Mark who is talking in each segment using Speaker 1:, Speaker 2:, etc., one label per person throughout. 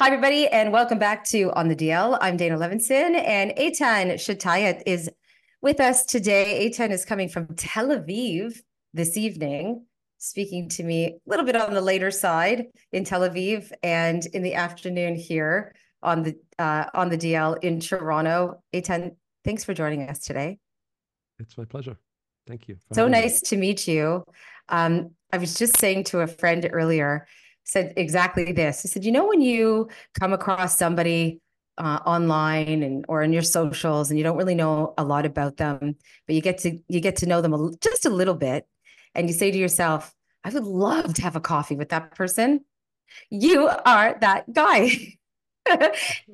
Speaker 1: Hi, everybody, and welcome back to On the DL. I'm Dana Levinson, and Eitan Shatayat is with us today. Eitan is coming from Tel Aviv this evening, speaking to me a little bit on the later side in Tel Aviv, and in the afternoon here on the DL in Toronto. Eitan, thanks for joining us today.
Speaker 2: It's my pleasure. Thank you for
Speaker 1: So
Speaker 2: having me.
Speaker 1: nice to meet you. I was just saying to a friend earlier, said exactly this. He said, when you come across somebody online and or in your socials, and you don't really know a lot about them, but you get to know them just a little bit, and you say to yourself, I would love to have a coffee with that person. You are that guy.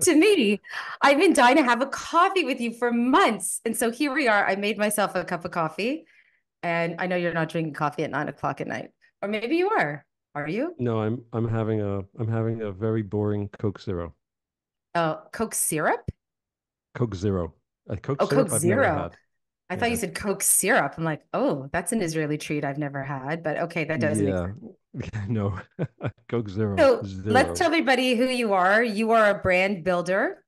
Speaker 1: To me, I've been dying to have a coffee with you for months. And so here we are. I made myself a cup of coffee. And I know you're not drinking coffee at 9 o'clock at night, or maybe you are. Are you?
Speaker 2: No, I'm having a very boring Coke Zero.
Speaker 1: Oh, Coke syrup?
Speaker 2: Coke Zero. A Coke
Speaker 1: Oh, Coke
Speaker 2: syrup I've never
Speaker 1: Zero.
Speaker 2: had.
Speaker 1: I thought you
Speaker 2: Yeah.
Speaker 1: said Coke syrup. I'm like, oh, that's an Israeli treat I've never had, but okay, that does make
Speaker 2: Yeah.
Speaker 1: sense.
Speaker 2: No. Coke Zero.
Speaker 1: So let's tell
Speaker 2: Zero.
Speaker 1: everybody who you are. You are a brand builder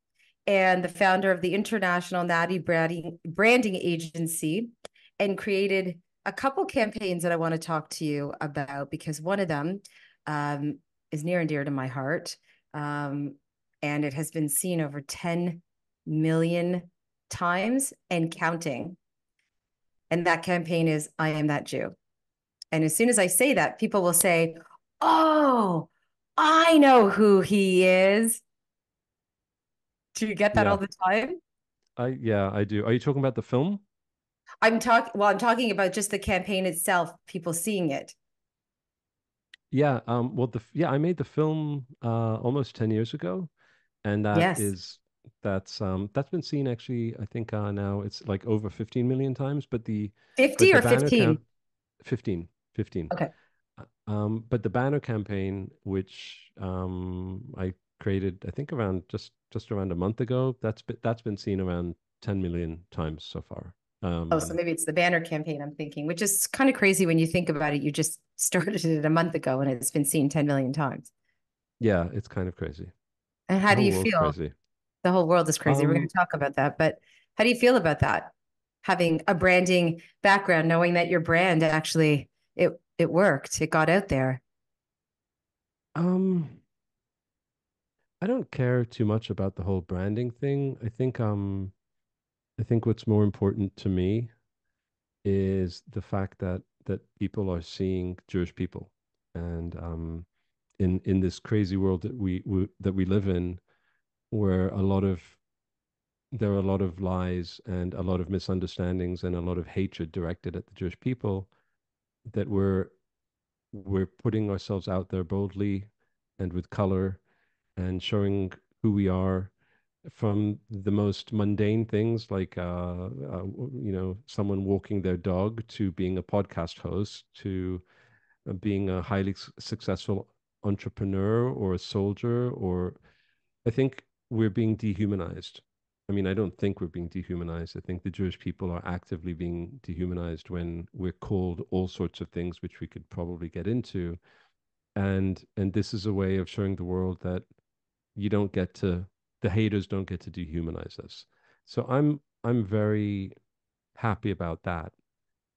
Speaker 1: and the founder of the International Natty Branding Agency, and created a couple campaigns that I want to talk to you about, because one of them um, is near and dear to my heart. Um, and it has been seen over 10 million times and counting. And that campaign is I Am That Jew. And as soon as I say that, people will say, oh, I know who he is. Do you get that all
Speaker 2: Yeah.
Speaker 1: the time?
Speaker 2: I do. Are you talking about the film?
Speaker 1: I'm talking about just the campaign itself, people seeing it.
Speaker 2: Yeah. Well, I made the film almost 10 years ago, and
Speaker 1: Yes.
Speaker 2: that's been seen actually, I think now it's like over 15 million times, but the
Speaker 1: 50
Speaker 2: the
Speaker 1: or
Speaker 2: banner
Speaker 1: 15?
Speaker 2: camp 15, 15.
Speaker 1: Okay.
Speaker 2: But the banner campaign, which I created, I think around just around a month ago, that's been seen around 10 million times so far.
Speaker 1: Oh, so
Speaker 2: Um,
Speaker 1: maybe it's the banner campaign I'm thinking, which is kind of crazy when you think about it. You just started it a month ago and it's been seen 10 million times.
Speaker 2: yeah, it's kind of crazy.
Speaker 1: And how
Speaker 2: The
Speaker 1: do
Speaker 2: whole
Speaker 1: you
Speaker 2: world's
Speaker 1: feel?
Speaker 2: crazy.
Speaker 1: The whole world is crazy. We're going
Speaker 2: Um,
Speaker 1: to talk about that, but how do you feel about that? Having a branding background, knowing that your brand actually it worked, it got out there.
Speaker 2: um, I don't care too much about the whole branding thing. I think what's more important to me is the fact that people are seeing Jewish people, and in this crazy world that we live in, where there are a lot of lies and a lot of misunderstandings and a lot of hatred directed at the Jewish people, that we're putting ourselves out there boldly and with color and showing who we are, from the most mundane things like someone walking their dog, to being a podcast host, to being a highly successful entrepreneur or a soldier. Or I think we're being dehumanized. I mean, I don't think we're being dehumanized. I think the Jewish people are actively being dehumanized when we're called all sorts of things, which we could probably get into. And this is a way of showing the world that you don't get to the haters don't get to dehumanize us. So I'm very happy about that.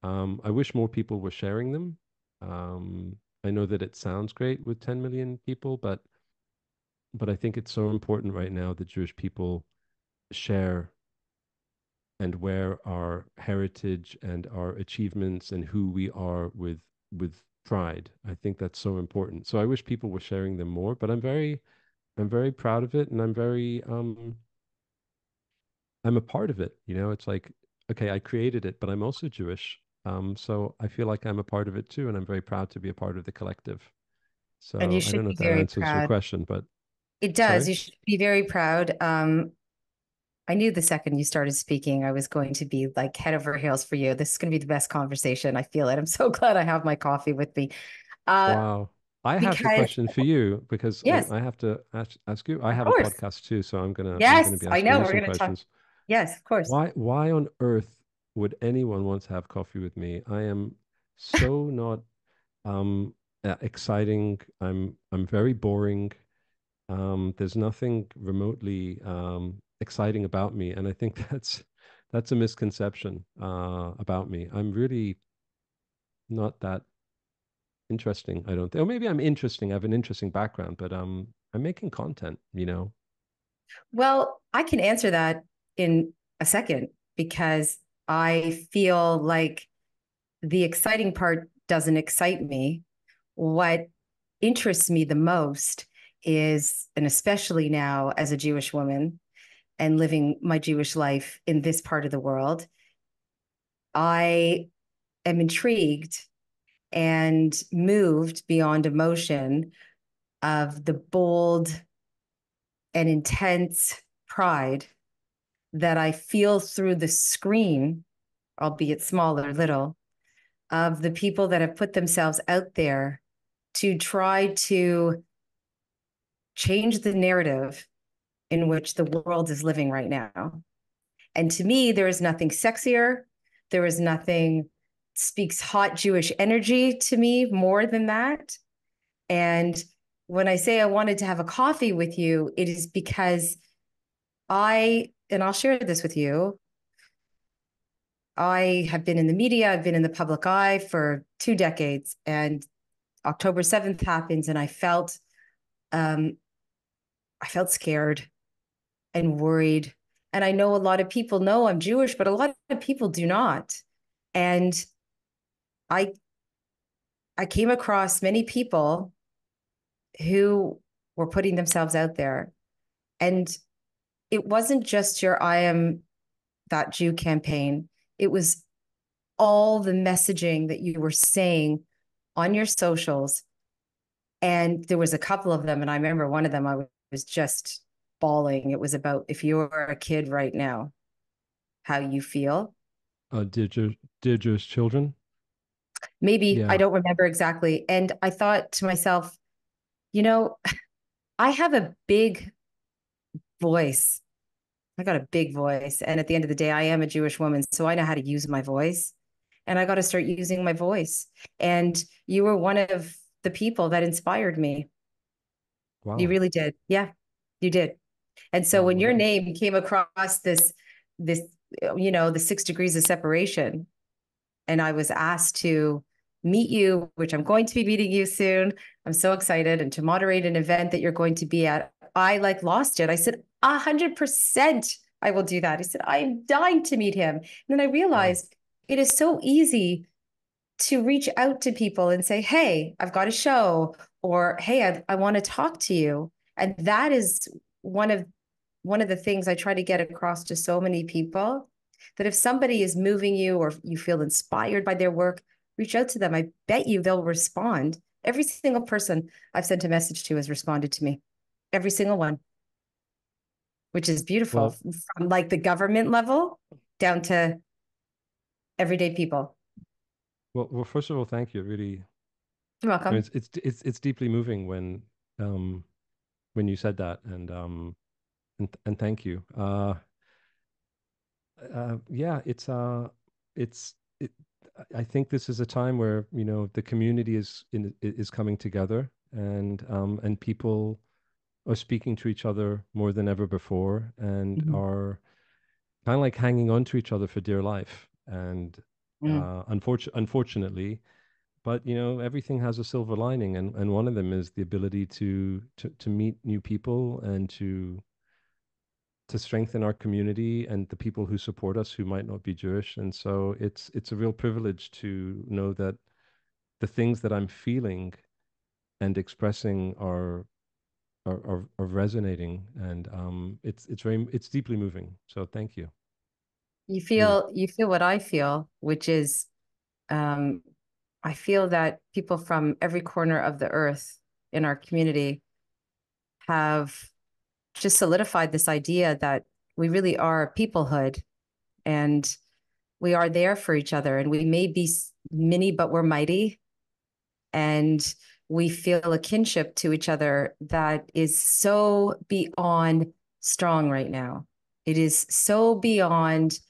Speaker 2: I wish more people were sharing them. I know that it sounds great with 10 million people, but I think it's so important right now that Jewish people share and wear our heritage and our achievements and who we are with pride. I think that's so important. So I wish people were sharing them more, but I'm very proud of it, and I'm a part of it. It's like, okay, I created it, but I'm also Jewish. So I feel like I'm a part of it too, and I'm very proud to be a part of the collective.
Speaker 1: And you
Speaker 2: So I
Speaker 1: should
Speaker 2: don't know
Speaker 1: be
Speaker 2: if that
Speaker 1: very
Speaker 2: answers your
Speaker 1: proud.
Speaker 2: question, but
Speaker 1: It does.
Speaker 2: sorry.
Speaker 1: You should be very proud. I knew the second you started speaking, I was going to be like head over heels for you. This is going to be the best conversation. I feel it. I'm so glad I have my coffee with me. Uh,
Speaker 2: Wow. I have the
Speaker 1: because
Speaker 2: question for you because
Speaker 1: yes,
Speaker 2: I have to ask you. I
Speaker 1: of
Speaker 2: have a
Speaker 1: course.
Speaker 2: podcast too, so I'm gonna
Speaker 1: Yes,
Speaker 2: be
Speaker 1: I
Speaker 2: asking
Speaker 1: know.
Speaker 2: you
Speaker 1: We're
Speaker 2: some
Speaker 1: going to talk.
Speaker 2: questions.
Speaker 1: Yes, of course.
Speaker 2: Why on earth would anyone want to have coffee with me? I am so not um exciting. I'm very boring. There's nothing remotely exciting about me, and I think that's a misconception about me. I'm really not that interesting, I don't think. Or maybe I'm interesting. I have an interesting background, but I'm making content, you know.
Speaker 1: Well, I can answer that in a second because I feel like the exciting part doesn't excite me. What interests me the most is, and especially now as a Jewish woman and living my Jewish life in this part of the world, I am intrigued and moved beyond emotion of the bold and intense pride that I feel through the screen, albeit small or little, of the people that have put themselves out there to try to change the narrative in which the world is living right now. And to me, there is nothing sexier. There is nothing speaks hot Jewish energy to me more than that. And when I say I wanted to have a coffee with you, it is because and I'll share this with you, I have been in the media, I've been in the public eye for 2 decades, and October 7th happens, and um, I felt scared and worried. And I know a lot of people know I'm Jewish, but a lot of people do not. And I I came across many people who were putting themselves out there. And it wasn't just your I am that Jew campaign. It was all the messaging that you were saying on your socials. And there was a couple of them. And I remember one of them, I was just bawling. It was about if you're a kid right now, how you feel.
Speaker 2: Dear Jewish children.
Speaker 1: Maybe I
Speaker 2: Yeah.
Speaker 1: don't remember exactly. And I thought to myself, you know, I have a big voice. I got a big voice. And at the end of the day, I am a Jewish woman. So I know how to use my voice. And I got to start using my voice. And you were one of the people that inspired me. You
Speaker 2: Wow.
Speaker 1: really did. Yeah, you did. And so
Speaker 2: Wow.
Speaker 1: when your name came across this, the 6 degrees of separation, and I was asked to meet you, which I'm going to be meeting you soon. I'm so excited, and to moderate an event that you're going to be at. I like lost it. I said, 100% I will do that. I said, I'm dying to meet him. And then I
Speaker 2: Wow.
Speaker 1: realized it is so easy to reach out to people and say, hey, I've got a show, or hey, I want to talk to you. And that is one of one of the things I try to get across to so many people, that if somebody is moving you or you feel inspired by their work, reach out to them. I bet you they'll respond. Every single person I've sent a message to has responded to me. Every single one, which is beautiful,
Speaker 2: Well,
Speaker 1: from like the government level down to everyday people.
Speaker 2: well, first of all, thank you. Really,
Speaker 1: You're
Speaker 2: I mean,
Speaker 1: welcome.
Speaker 2: it's deeply moving um when you said that, and thank you. Yeah, it's it. I think this is a time where, you know, the community is coming together, and people are speaking to each other more than ever before, and
Speaker 1: Mhm.
Speaker 2: are kind of like hanging on to each other for dear life. And
Speaker 1: Mm.
Speaker 2: unfortunately, but you know, everything has a silver lining, and one of them is the ability to meet new people, and to strengthen our community and the people who support us who might not be Jewish. And so it's a real privilege to know that the things that I'm feeling and expressing are resonating, and it's deeply moving. So thank you, really.
Speaker 1: You feel what I feel, which is um, I feel that people from every corner of the earth in our community have just solidified this idea that we really are a peoplehood, and we are there for each other, and we may be many, but we're mighty, and we feel a kinship to each other that is so beyond strong right now. It is so beyond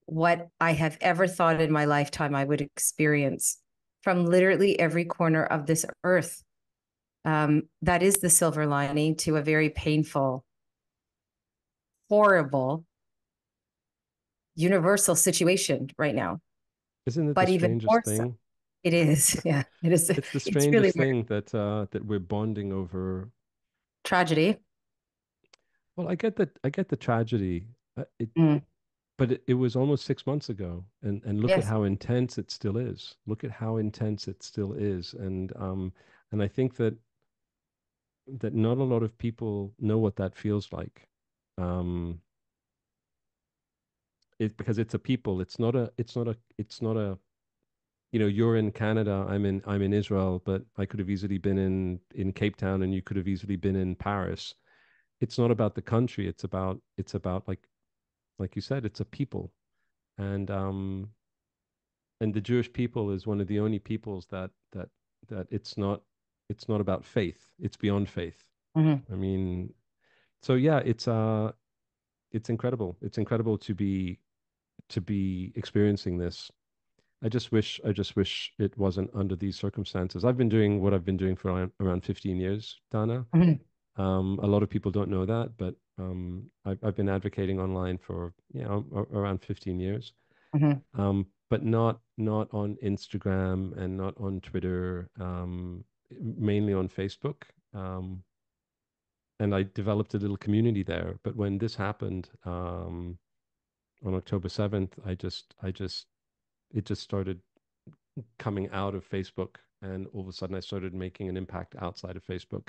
Speaker 1: what I have ever thought in my lifetime I would experience from literally every corner of this earth. That is the silver lining to a very painful, horrible, universal situation right now.
Speaker 2: Isn't it the
Speaker 1: But even
Speaker 2: strangest
Speaker 1: more so,
Speaker 2: thing?
Speaker 1: it is. Yeah, it is.
Speaker 2: It's the
Speaker 1: It's really
Speaker 2: strangest
Speaker 1: weird.
Speaker 2: thing that that we're bonding over.
Speaker 1: Tragedy.
Speaker 2: Well, I get the tragedy. It
Speaker 1: Mm,
Speaker 2: but it was almost 6 months ago, and look at
Speaker 1: yes.
Speaker 2: how intense it still is. Look at how intense it still is, and I think that not a lot of people know what that feels like. Um, because it's a people. It's not a. You know, you're in Canada. I'm in Israel, but I could have easily been in Cape Town, and you could have easily been in Paris. It's not about the country. It's about like you said, it's a people, and the Jewish people is one of the only peoples that it's not about faith. It's beyond faith.
Speaker 1: Hmm.
Speaker 2: I mean, so yeah, it's incredible. It's incredible to be experiencing this. I just wish it wasn't under these circumstances. I've been doing what I've been doing for around 15 years, Dana.
Speaker 1: Hmm.
Speaker 2: A lot of people don't know that, but I've been advocating online for around 15 years.
Speaker 1: Hmm.
Speaker 2: But not on Instagram and not on Twitter, mainly on Facebook. And I developed a little community there. But when this happened on October 7th, it just started coming out of Facebook, and all of a sudden I started making an impact outside of Facebook.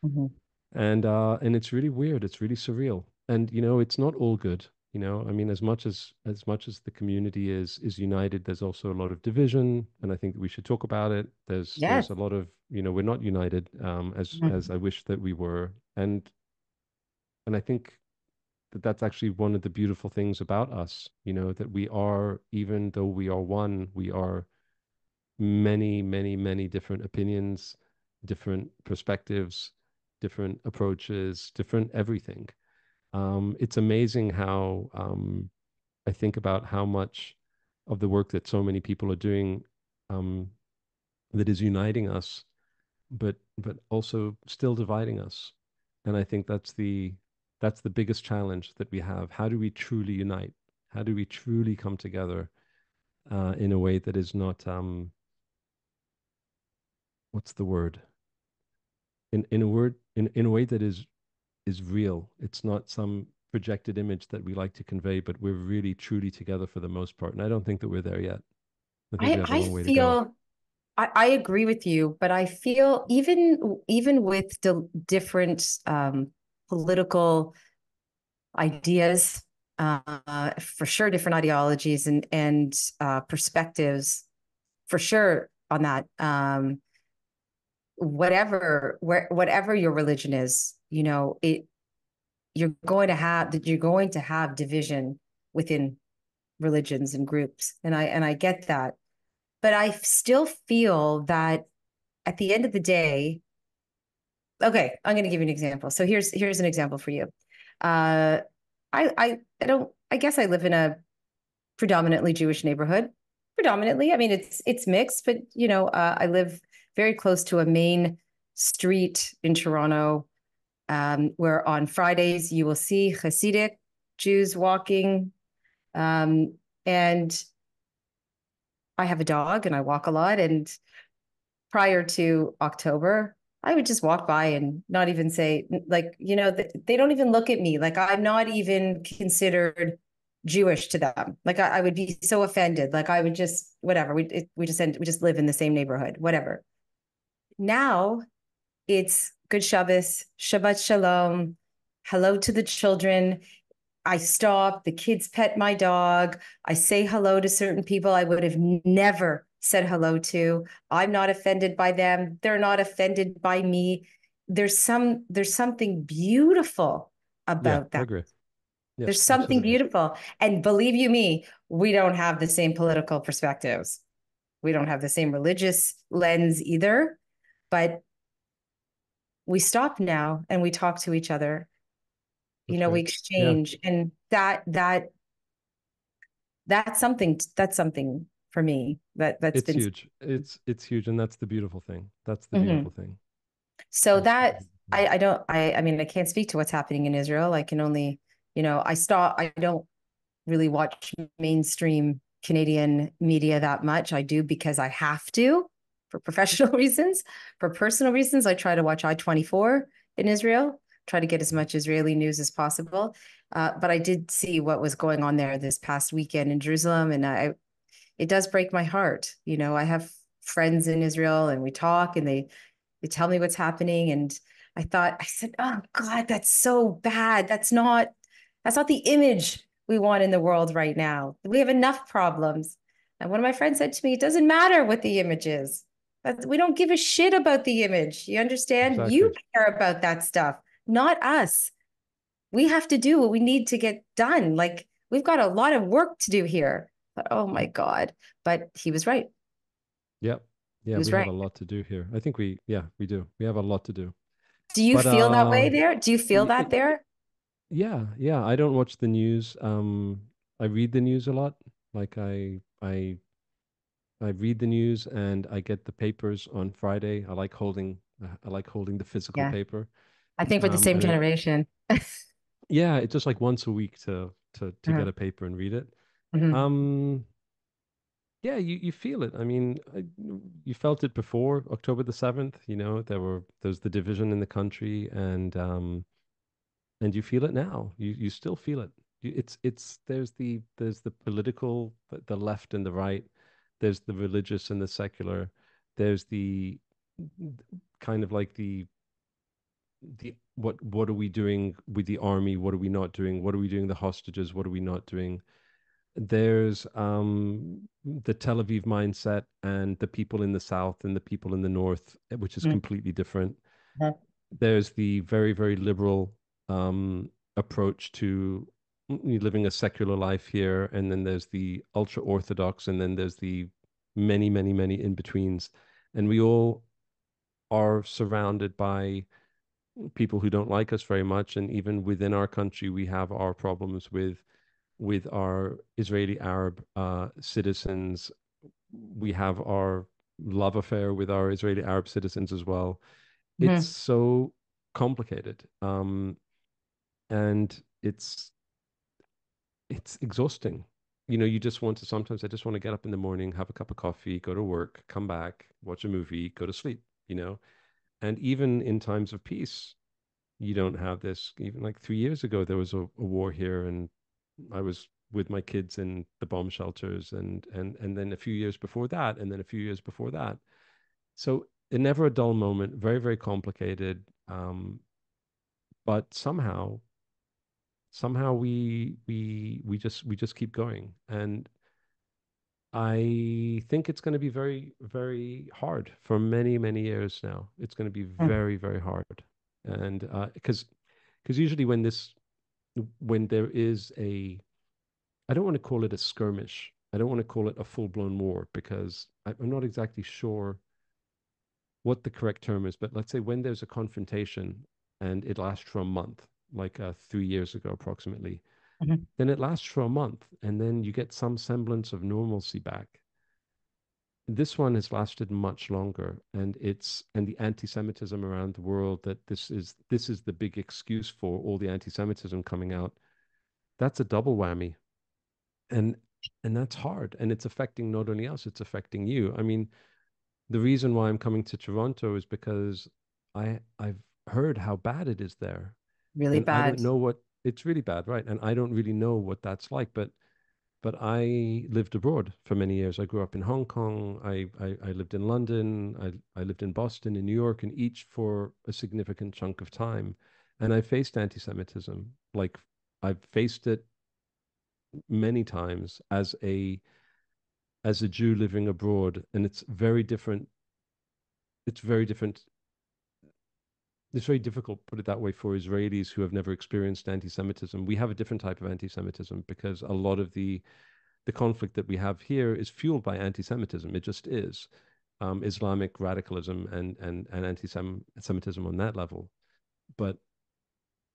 Speaker 1: Hmm.
Speaker 2: And it's really weird. It's really surreal. And it's not all good. I mean, as much as the community is united, there's also a lot of division, and I think that we should talk about it. There's
Speaker 1: Yes.
Speaker 2: a lot of, we're not united as
Speaker 1: Mhm.
Speaker 2: I wish that we were. And I think that that's actually one of the beautiful things about us, that we are, even though we are one, we are many, many, many different opinions, different perspectives, different approaches, different everything. It's amazing how I think about how much of the work that so many people are doing um, that is uniting us, but also still dividing us. And I think that's the biggest challenge that we have. How do we truly unite? How do we truly come together in a way that is not what's the word? In a word in a way that is real. It's not some projected image that we like to convey, but we're really truly together for the most part. And I don't think that we're there yet. I think we have a
Speaker 1: I
Speaker 2: long way to go.
Speaker 1: feel I agree with you, but I feel even with different political ideas, for sure, different ideologies and perspectives, for sure on that. Whatever your religion is, you're going to have division within religions and groups, and I get that, but I still feel that at the end of the day, okay, I'm going to give you an example. So here's an example for you. Uh, I don't. I guess I live in a predominantly Jewish neighborhood. Predominantly, I mean it's mixed, but I live very close to a main street in Toronto, where on Fridays you will see Hasidic Jews walking, um, and I have a dog and I walk a lot. And prior to October, I would just walk by and not even say, like, they don't even look at me. Like I'm not even considered Jewish to them. Like I would be so offended. Like I would just, whatever. We just live in the same neighborhood, whatever. Now it's good Shabbos, Shabbat Shalom, hello to the children. I stop, the kids pet my dog. I say hello to certain people I would have never said hello to. I'm not offended by them. They're not offended by me. There's something beautiful
Speaker 2: Yeah,
Speaker 1: about
Speaker 2: I
Speaker 1: that.
Speaker 2: agree. Yes,
Speaker 1: There's something
Speaker 2: absolutely.
Speaker 1: beautiful. And believe you me, we don't have the same political perspectives. We don't have the same religious lens either, but we stop now and we talk to each other.
Speaker 2: That's
Speaker 1: We
Speaker 2: right. Yeah,
Speaker 1: exchange, and that's something for me that's
Speaker 2: it's
Speaker 1: been.
Speaker 2: huge. It's huge, and that's the beautiful thing. That's the beautiful
Speaker 1: Mhm.
Speaker 2: thing.
Speaker 1: So
Speaker 2: It's
Speaker 1: that I don't I mean I can't speak to what's happening in Israel. I can only, I don't really watch mainstream Canadian media that much. I do because I have to for professional reasons. For personal reasons, I try to watch I-24 in Israel, try to get as much Israeli news as possible. But I did see what was going on there this past weekend in Jerusalem, and it does break my heart. I have friends in Israel, and we talk, and they tell me what's happening, and I said, oh God, that's so bad. That's not the image we want in the world right now. We have enough problems. And one of my friends said to me, it doesn't matter what the image is. We don't give a shit about the image. You understand? You
Speaker 2: exactly.
Speaker 1: care about that stuff, not us. We have to do what we need to get done. Like, we've got a lot of work to do here. But oh my God. But he was right.
Speaker 2: Yeah.
Speaker 1: He
Speaker 2: Yeah,
Speaker 1: was
Speaker 2: we have a
Speaker 1: right.
Speaker 2: lot to do here. I think we do. We have a lot to do.
Speaker 1: Do you
Speaker 2: But
Speaker 1: feel that way there? Do you feel
Speaker 2: y-
Speaker 1: that there?
Speaker 2: yeah, yeah, I don't watch the news. I read the news a lot. Like I read the news and I get the papers on Friday. I like holding the physical
Speaker 1: Yeah.
Speaker 2: paper.
Speaker 1: I think we're the same
Speaker 2: And it
Speaker 1: generation.
Speaker 2: Yeah, it's just like once a week to
Speaker 1: Uh-huh.
Speaker 2: get a paper and read it.
Speaker 1: Mhm.
Speaker 2: Um yeah, you feel it. I mean, you felt it before October the 7th, there's the division in the country, and you feel it now. You still feel it. It's there's the political, the left and the right. There's the religious and the secular. There's the kind of like the what are we doing with the army? What are we not doing? What are we doing the hostages? What are we not doing? There's the Tel Aviv mindset and the people in the south and the people in the north, which is
Speaker 1: Mhm.
Speaker 2: completely different.
Speaker 1: Uh-huh.
Speaker 2: There's the very, very liberal approach to living a secular life here, and then there's the ultra orthodox, and then there's the many, many, many in betweens, and we all are surrounded by people who don't like us very much, and even within our country, we have our problems with our Israeli Arab citizens. We have our love affair with our Israeli Arab citizens as well. It's
Speaker 1: Mhm.
Speaker 2: so complicated, and it's exhausting. You just want to sometimes I just want to get up in the morning, have a cup of coffee, go to work, come back, watch a movie, go to sleep, And even in times of peace, you don't have this. Even like 3 years ago, there was a war here, and I was with my kids in the bomb shelters, and then a few years before that, and then a few years before that. So never a dull moment, very, very complicated. But somehow we just keep going. And I think it's going to be very, very hard for many, many years now. It's going to be
Speaker 1: Mhm.
Speaker 2: very, very hard. And because usually when there is I don't want to call it a skirmish. I don't want to call it a full-blown war because I'm not exactly sure what the correct term is, but let's say when there's a confrontation and it lasts for a month, like 3 years ago approximately,
Speaker 1: Mhm.
Speaker 2: then it lasts for a month and then you get some semblance of normalcy back. This one has lasted much longer, and the anti-Semitism around the world, that this is the big excuse for all the anti-Semitism coming out. That's a double whammy. And and that's hard. And it's affecting not only us, it's affecting you. I mean, the reason why I'm coming to Toronto is because I've heard how bad it is there.
Speaker 1: Really
Speaker 2: And I
Speaker 1: bad.
Speaker 2: don't know what it's really bad, right? And I don't really know what that's like, but I lived abroad for many years. I grew up in Hong Kong. I lived in London. I lived in Boston, in New York, and each for a significant chunk of time. And I faced anti-Semitism. Like I've faced it many times as a Jew living abroad, and it's very different. It's very different. It's very difficult, put it that way, for Israelis who have never experienced anti-Semitism. We have a different type of anti-Semitism because a lot of the conflict that we have here is fueled by anti-Semitism. It just is. Islamic radicalism and anti-Semitism on that level. But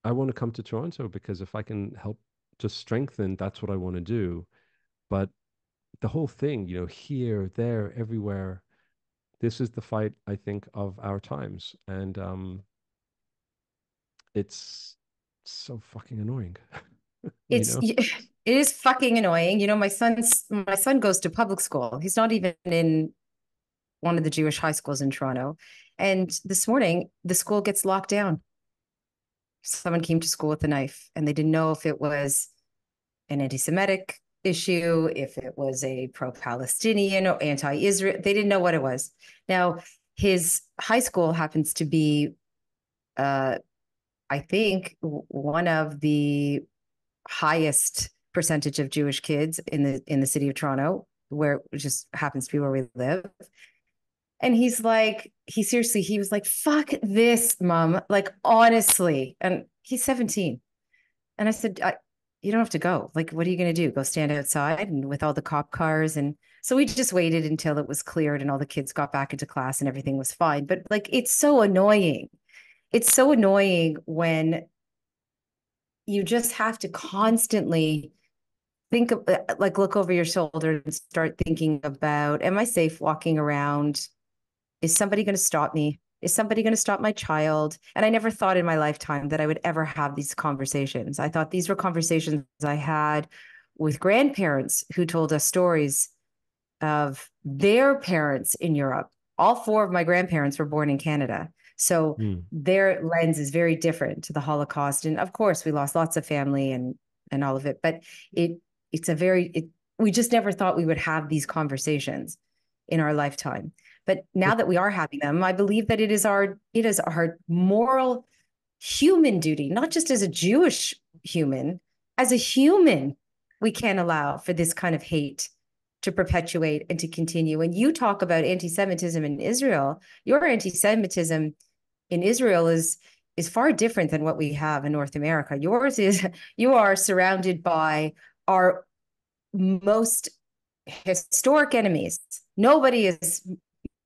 Speaker 2: I want to come to Toronto because if I can help just strengthen, that's what I want to do. But the whole thing, here, there, everywhere, this is the fight, I think, of our times. And it's so fucking annoying, you
Speaker 1: It's
Speaker 2: know?
Speaker 1: it is fucking annoying. You know, my son goes to public school. He's not even in one of the Jewish high schools in Toronto. And this morning, the school gets locked down. Someone came to school with a knife and they didn't know if it was an anti-Semitic issue, if it was a pro-Palestinian or anti-Israel. They didn't know what it was. Now, his high school happens to be, uh, I think, one of the highest percentage of Jewish kids in the city of Toronto, where it just happens to be where we live. And he's like, he was like, fuck this, mom. Like, honestly. And he's 17. And I said, you don't have to go. Like, what are you going to do? Go stand outside and with all the cop cars? And so we just waited until it was cleared and all the kids got back into class and everything was fine. But like, it's so annoying. It's so annoying when you just have to constantly think of, like, look over your shoulder and start thinking about, am I safe walking around? Is somebody going to stop me? Is somebody going to stop my child? And I never thought in my lifetime that I would ever have these conversations. I thought these were conversations I had with grandparents who told us stories of their parents in Europe. All four of my grandparents were born in Canada. So
Speaker 2: Mm.
Speaker 1: their lens is very different to the Holocaust. And of course, we lost lots of family and all of it. But it it's a very it, we just never thought we would have these conversations in our lifetime. But now
Speaker 2: It,
Speaker 1: that we are having them, I believe that it is our moral human duty, not just as a Jewish human, as a human, we can't allow for this kind of hate to perpetuate and to continue. When you talk about anti-Semitism in Israel, your anti-Semitism in Israel is far different than what we have in North America. Yours is you are surrounded by our most historic enemies. Nobody is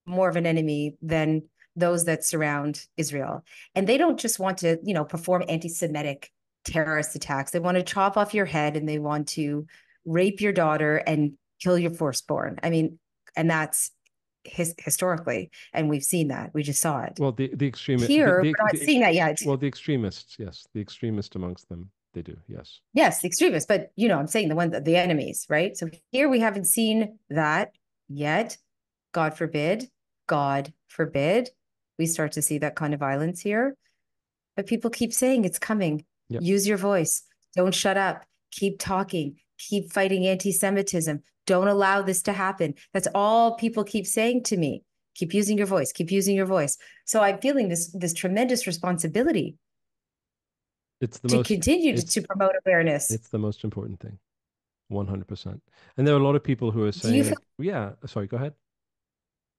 Speaker 1: more of an enemy than those that surround Israel. And they don't just want to, perform anti-Semitic terrorist attacks. They want to chop off your head and they want to rape your daughter and kill your firstborn. I mean, and that's historically, and we've seen that. We just saw it.
Speaker 2: well, the extreme,
Speaker 1: Here, we're not seeing that yet.
Speaker 2: well, the extremists, yes, the extremists amongst them, they do, yes.
Speaker 1: Yes, the extremists, but I'm saying the enemies, right? So here we haven't seen that yet. God forbid, God forbid, we start to see that kind of violence here. But people keep saying it's coming.
Speaker 2: Yeah.
Speaker 1: Use your voice. Don't shut up. Keep talking. Keep fighting anti-Semitism. Don't allow this to happen. That's all people keep saying to me. Keep using your voice. Keep using your voice. So I'm feeling this tremendous responsibility
Speaker 2: It's the
Speaker 1: to
Speaker 2: most,
Speaker 1: continue
Speaker 2: it's,
Speaker 1: to promote awareness.
Speaker 2: it's the most important thing. 100%. And there are a lot of people who are
Speaker 1: Do you
Speaker 2: saying,
Speaker 1: feel,
Speaker 2: like, yeah, sorry, go ahead.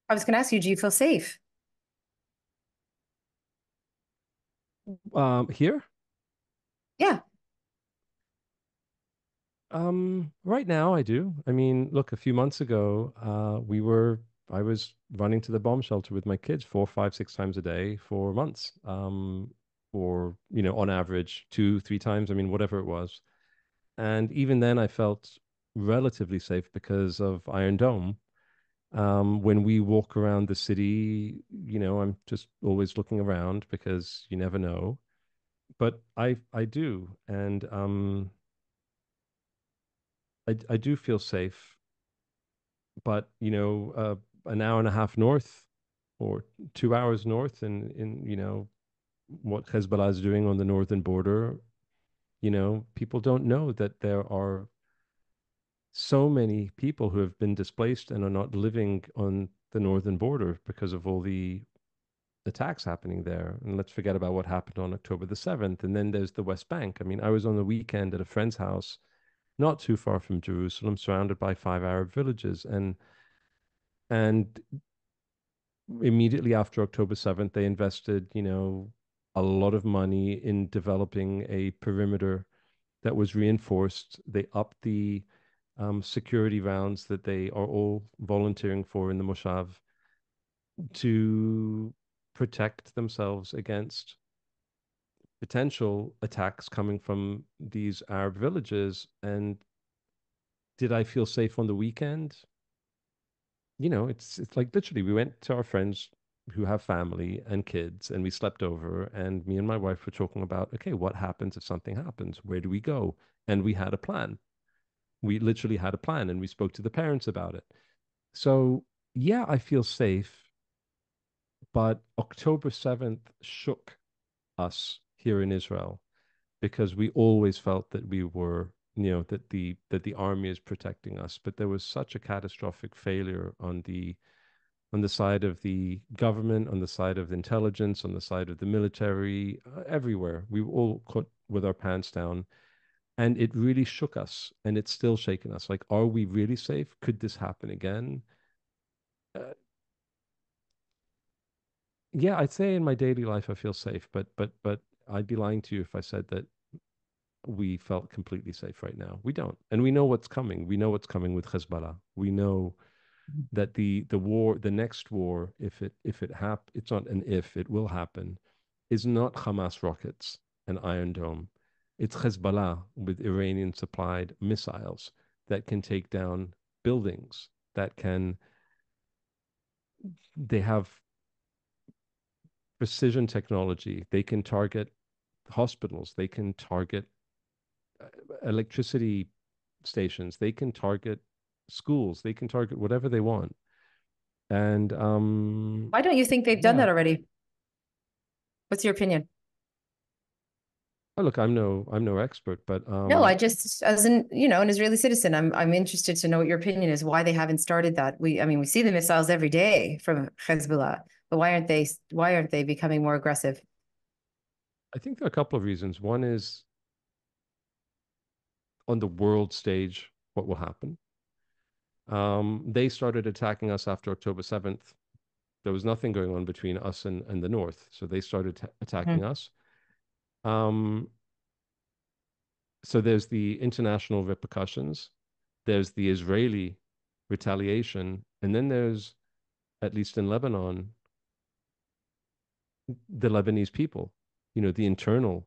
Speaker 1: I was going to ask you, do you feel safe?
Speaker 2: Here,
Speaker 1: Yeah.
Speaker 2: right now I do. I mean, look, a few months ago, I was running to the bomb shelter with my kids 4, 5, 6 times a day for months. Or, on average, 2, 3 times. I mean, whatever it was. And even then I felt relatively safe because of Iron Dome. When we walk around the city, I'm just always looking around because you never know. But I do, and I do feel safe. But an hour and a half north, or 2 hours north, in what Hezbollah is doing on the northern border, people don't know that there are so many people who have been displaced and are not living on the northern border because of all the attacks happening there. And let's forget about what happened on October the 7th. And then there's the West Bank. I mean, I was on the weekend at a friend's house, not too far from Jerusalem, surrounded by 5 Arab villages. And immediately after October 7th, they invested, a lot of money in developing a perimeter that was reinforced. They upped the security rounds that they are all volunteering for in the Moshav to protect themselves against potential attacks coming from these Arab villages. And did I feel safe on the weekend? it's like literally we went to our friends who have family and kids and we slept over and me and my wife were talking about, okay, what happens if something happens? Where do we go? And we had a plan. We literally had a plan and we spoke to the parents about it. So, yeah, I feel safe, but October 7th shook us here in Israel because we always felt that we were, that the army is protecting us, but there was such a catastrophic failure on the side of the government, on the side of the intelligence, on the side of the military, everywhere. We were all caught with our pants down. And it really shook us, and it's still shaking us. Like, are we really safe? Could this happen again? Uh, yeah, I'd say in my daily life I feel safe, but I'd be lying to you if I said that we felt completely safe right now. We don't, and we know what's coming. We know what's coming with Hezbollah. We know that the next war, it's not an if, it will happen, is not Hamas rockets and Iron Dome. It's Hezbollah with Iranian supplied missiles that can take down buildings, they have precision technology. They can target hospitals, they can target uh, electricity stations, they can target schools, they can target whatever they want. And
Speaker 1: Why don't you think they've done
Speaker 2: yeah.
Speaker 1: that already? What's your opinion?
Speaker 2: Oh, look, I'm no expert, but
Speaker 1: No, I just, as an Israeli citizen, I'm interested to know what your opinion is, why they haven't started that. I mean, we see the missiles every day from Hezbollah, but why aren't they becoming more aggressive?
Speaker 2: I think there are a couple of reasons. One is on the world stage, what will happen? They started attacking us after October 7th. There was nothing going on between us and the North, so they started attacking
Speaker 1: Mhm.
Speaker 2: us. Um, so there's the international repercussions, there's the Israeli retaliation, and then there's, at least in Lebanon, the Lebanese people, the internal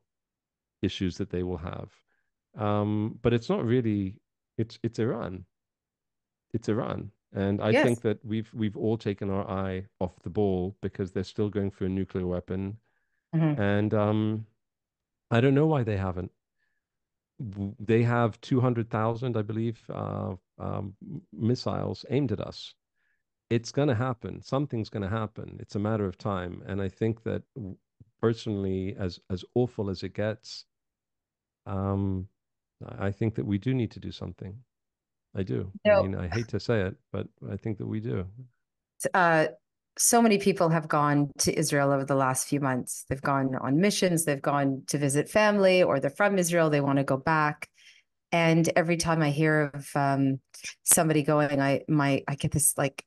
Speaker 2: issues that they will have. But it's not really, it's Iran. It's Iran. And I think
Speaker 1: Yes.
Speaker 2: that we've all taken our eye off the ball because they're still going for a nuclear weapon.
Speaker 1: Mhm.
Speaker 2: And I don't know why they haven't. They have 200,000, I believe, missiles aimed at us. It's going to happen. Something's going to happen. It's a matter of time. And I think that personally, as awful as it gets, um, I think that we do need to do something. I do. I
Speaker 1: No.
Speaker 2: mean, I hate to say it, but I think that we do.
Speaker 1: uh, so many people have gone to Israel over the last few months. They've gone on missions, they've gone to visit family, or they're from Israel, they want to go back. And every time I hear of somebody going, I get this like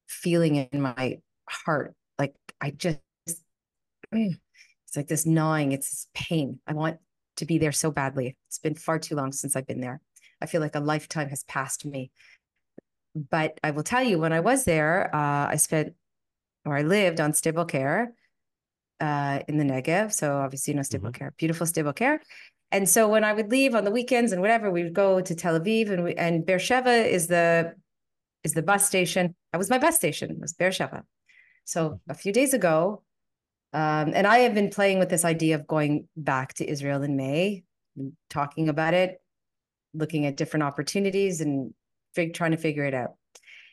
Speaker 1: feeling in my heart, like I just it's like this gnawing, it's this pain. I want to be there so badly. It's been far too long since I've been there. I feel like a lifetime has passed me. But I will tell you, when I was there, I lived on Sde Boker in the Negev. So obviously, Sde
Speaker 2: Hmm.
Speaker 1: Boker, beautiful Sde Boker. And so when I would leave on the weekends and whatever, we would go to Tel Aviv and Beersheba is the bus station. That was my bus station. It was Beersheba. So a few days ago, and I have been playing with this idea of going back to Israel in May, talking about it, looking at different opportunities and trying to figure it out.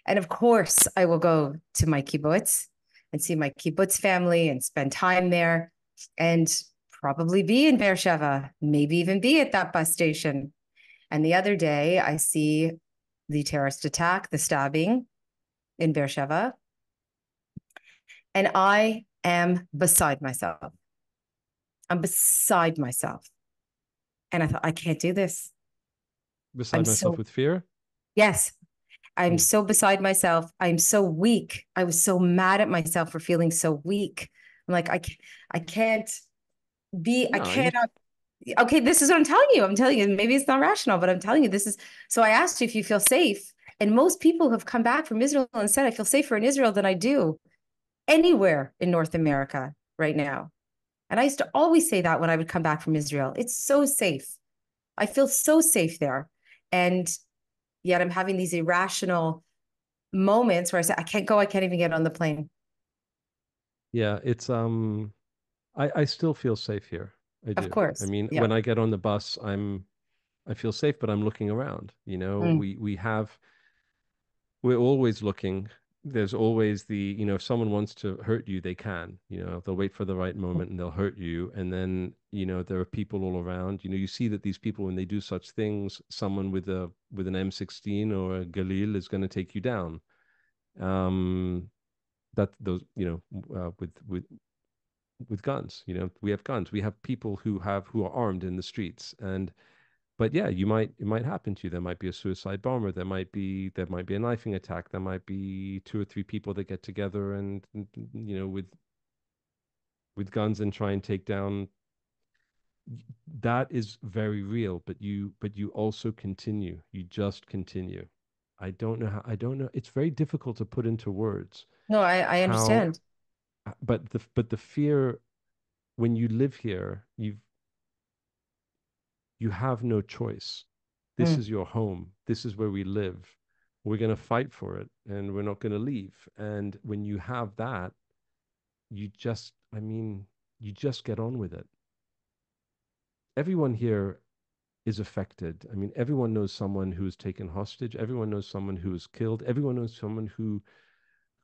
Speaker 1: And of course, I will go to my kibbutz and see my kibbutz family and spend time there and probably be in Beersheba, maybe even be at that bus station. And the other day, I see the terrorist attack, the stabbing in Beersheba, and I am beside myself. I'm beside myself. And I thought, I can't do this. I'm
Speaker 2: Beside myself
Speaker 1: so,
Speaker 2: with fear.
Speaker 1: yes, I'm
Speaker 2: Mm.
Speaker 1: so beside myself. I'm so weak. I was so mad at myself for feeling so weak. I'm like, I
Speaker 2: No, you.
Speaker 1: cannot. Okay, this is what I'm telling you. I'm telling you, maybe it's not rational, but I'm telling you, this is. So I asked you if you feel safe. And most people have come back from Israel and said, I feel safer in Israel than I do anywhere in North America right now. And I used to always say that when I would come back from Israel. It's so safe. I feel so safe there. And yet I'm having these irrational moments where I say, I can't go, I can't even get on the plane.
Speaker 2: Yeah, it's I still feel safe here. I
Speaker 1: Of
Speaker 2: do. I
Speaker 1: course.
Speaker 2: mean,
Speaker 1: Yeah.
Speaker 2: when I get on the bus, I feel safe, but I'm looking around. You know,
Speaker 1: Mm.
Speaker 2: we're always looking. There's always if someone wants to hurt you, they can. They'll wait for the right moment and they'll hurt you. And then, there are people all around. You see that these people, when they do such things, someone with an M16 or a Galil is going to take you down. Um, that those, with guns. We have guns. We have people who are armed in the streets. And but yeah, it might happen to you. There might be a suicide bomber. There might be a knifing attack. There might be two or three people that get together and with guns and try and take down. That is very real. But you also continue. You just continue. I don't know. It's very difficult to put into words
Speaker 1: No, I
Speaker 2: how.
Speaker 1: understand.
Speaker 2: But the fear when you live here, you have no choice. This
Speaker 1: Mm.
Speaker 2: is your home. This is where we live. We're going to fight for it and we're not going to leave. And when you have that, I mean, you just get on with it. Everyone here is affected. I mean, everyone knows someone who is taken hostage. Everyone knows someone who is killed. Everyone knows someone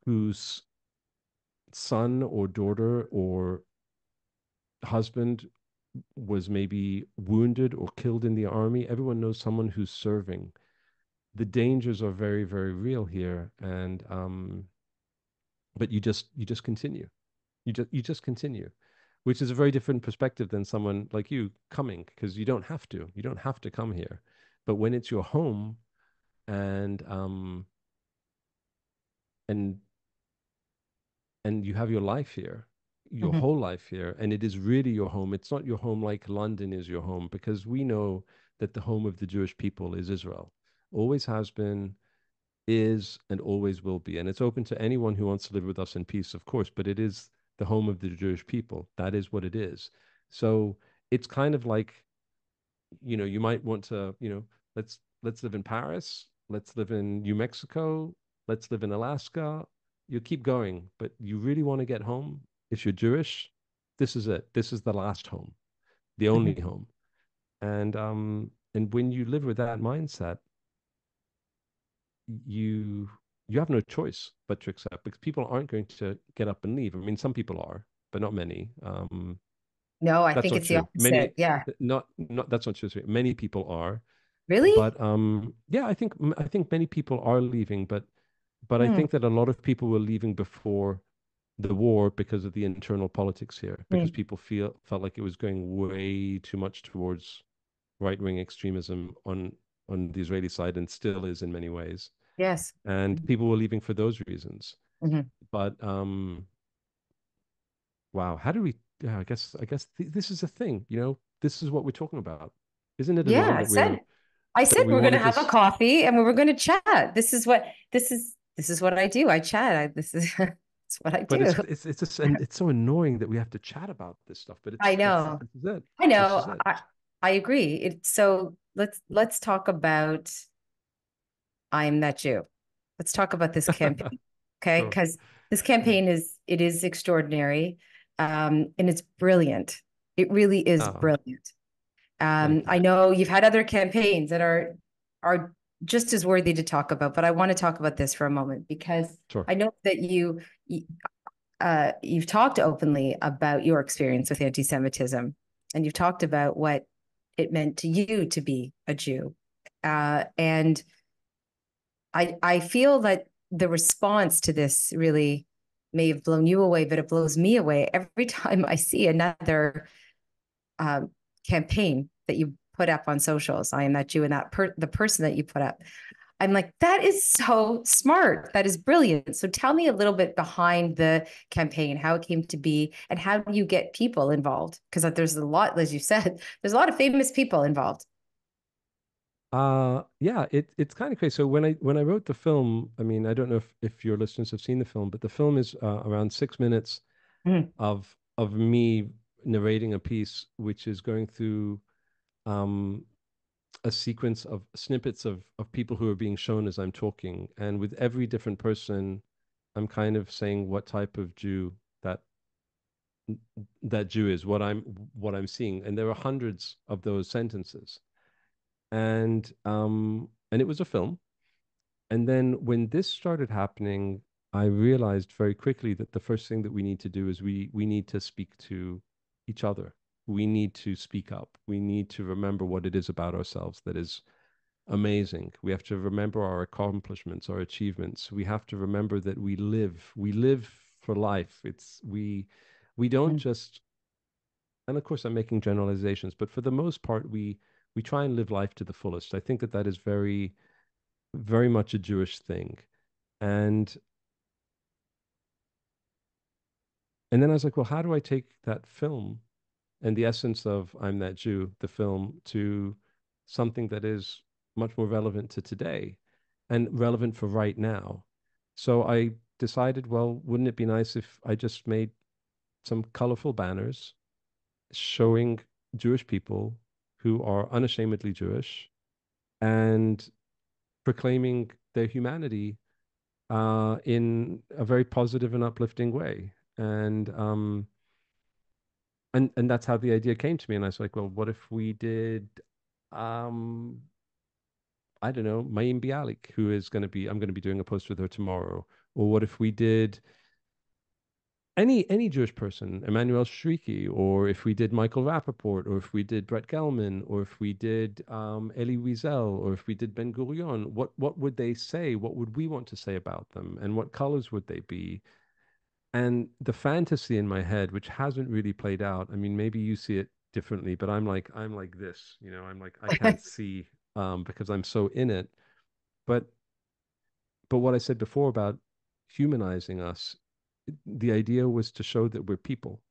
Speaker 2: whose son or daughter or husband was maybe wounded or killed in the army. Everyone knows someone who's serving. The dangers are very, very real here, and but you just continue. You just continue, which is a very different perspective than someone like you coming, because you don't have to. You don't have to come here. But when it's your home and um and and you have your life here, your
Speaker 1: Mhm.
Speaker 2: whole life here, and it is really your home. It's not your home like London is your home, because we know that the home of the Jewish people is Israel. Always has been, is, and always will be. And it's open to anyone who wants to live with us in peace, of course, but it is the home of the Jewish people. That is what it is. So it's kind of like, you might want to, let's live in Paris, let's live in New Mexico, let's live in Alaska. You keep going, but you really want to get home. If you're Jewish, this is it. This is the last home, the only
Speaker 1: Mhm.
Speaker 2: home. And when you live with that mindset, you you have no choice but to accept, because people aren't going to get up and leave. I mean, some people are, but not many.
Speaker 1: No, I
Speaker 2: That's
Speaker 1: think
Speaker 2: not
Speaker 1: it's the
Speaker 2: true.
Speaker 1: opposite. Yeah.
Speaker 2: Not that's not true. Many people are,
Speaker 1: Really?
Speaker 2: but yeah, I think many people are leaving, but I
Speaker 1: Hmm.
Speaker 2: think that a lot of people were leaving before the war because of the internal politics here, because
Speaker 1: Hmm.
Speaker 2: people felt like it was going way too much towards right-wing extremism on the Israeli side, and still is in many ways.
Speaker 1: Yes.
Speaker 2: And people were leaving for those reasons.
Speaker 1: Mhm.
Speaker 2: But wow, how do we? Yeah, I guess this is a thing. This is what we're talking about. Isn't it
Speaker 1: Yeah,
Speaker 2: annoying
Speaker 1: I
Speaker 2: that
Speaker 1: said I said
Speaker 2: we
Speaker 1: we're
Speaker 2: want
Speaker 1: gonna
Speaker 2: to
Speaker 1: have a
Speaker 2: just?
Speaker 1: coffee and we were gonna chat. This is what I do. I chat. This is it's what I
Speaker 2: But
Speaker 1: do.
Speaker 2: it's just, and it's so annoying that we have to chat about this stuff. But
Speaker 1: I
Speaker 2: it's
Speaker 1: know.
Speaker 2: this is it.
Speaker 1: I
Speaker 2: This is
Speaker 1: know.
Speaker 2: it.
Speaker 1: I agree. It's so let's talk about I am that Jew. Let's talk about this campaign. Okay,
Speaker 2: Sure.
Speaker 1: because this campaign is extraordinary, and it's brilliant. It really is
Speaker 2: Oh,
Speaker 1: brilliant.
Speaker 2: thank you.
Speaker 1: I know you've had other campaigns that are just as worthy to talk about, but I want to talk about this for a moment because
Speaker 2: Sure.
Speaker 1: I know that you've talked openly about your experience with anti-Semitism, and you've talked about what it meant to you to be a Jew, and I feel that the response to this really may have blown you away, but it blows me away every time I see another um, campaign that you put up on socials. I am that Jew, and the person that you put up. I'm like, that is so smart. That is brilliant. So tell me a little bit behind the campaign, how it came to be, and how do you get people involved? Because there's a lot, as you said, there's a lot of famous people involved.
Speaker 2: Yeah, it's kind of crazy. So when I wrote the film, I mean, I don't know if your listeners have seen the film, but the film is around 6 minutes
Speaker 1: Mm.
Speaker 2: of me narrating a piece which is going through um a sequence of snippets of people who are being shown as I'm talking, and with every different person, I'm kind of saying what type of Jew that that Jew is, what I'm seeing, and there are hundreds of those sentences, and it was a film. And then when this started happening, I realized very quickly that the first thing that we need to do is we need to speak to each other. We need to speak up. We need to remember what it is about ourselves that is amazing. We have to remember our accomplishments, our achievements. We have to remember that we live for life. We don't
Speaker 1: Mm.
Speaker 2: just, and of course I'm making generalizations, but for the most part, we try and live life to the fullest. I think that that is very much a Jewish thing. And and then I was like, well, how do I take that film and the essence of I'm That Jew, the film, to something that is much more relevant to today and relevant for right now? So I decided, well, wouldn't it be nice if I just made some colorful banners showing Jewish people who are unashamedly Jewish and proclaiming their humanity in a very positive and uplifting way. And that's how the idea came to me. And I was like, well, what if we did, um, I don't know, Mayim Bialik, who is going to be, I'm going to be doing a post with her tomorrow. Or what if we did any Jewish person, Emmanuel Shriki, or if we did Michael Rappaport, or if we did Brett Gelman, or if we did Elie Wiesel, or if we did Ben Gurion, what would they say? What would we want to say about them? And what colors would they be? And the fantasy in my head, which hasn't really played out, I mean, maybe you see it differently, but I'm like this, you know, I'm like, I can't see because I'm so in it. But what I said before about humanizing us, the idea was to show that we're people.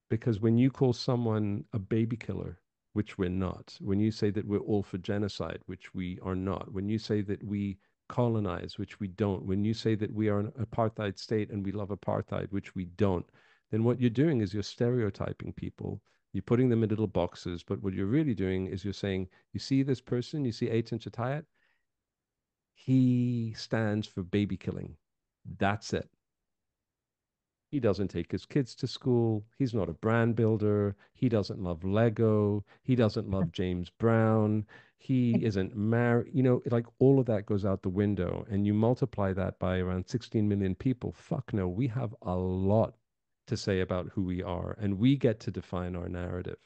Speaker 2: Because when you call someone a baby killer, which we're not, when you say that we're all for genocide, which we are not, when you say that we colonize, which we don't, when you say that we are an apartheid state and we love apartheid, which we don't, then what you're doing is you're stereotyping people. You're putting them in little boxes. But what you're really doing is you're saying, you see this person, you see Eitan Chatayat, he stands for baby killing. That's it. He doesn't take his kids to school. He's not a brand builder. He doesn't love Lego. He doesn't love James Brown. He isn't married. You know, like all of that goes out the window. And you multiply that by around 16 million people. Fuck no, we have a lot to say about who we are, and we get to define our narrative.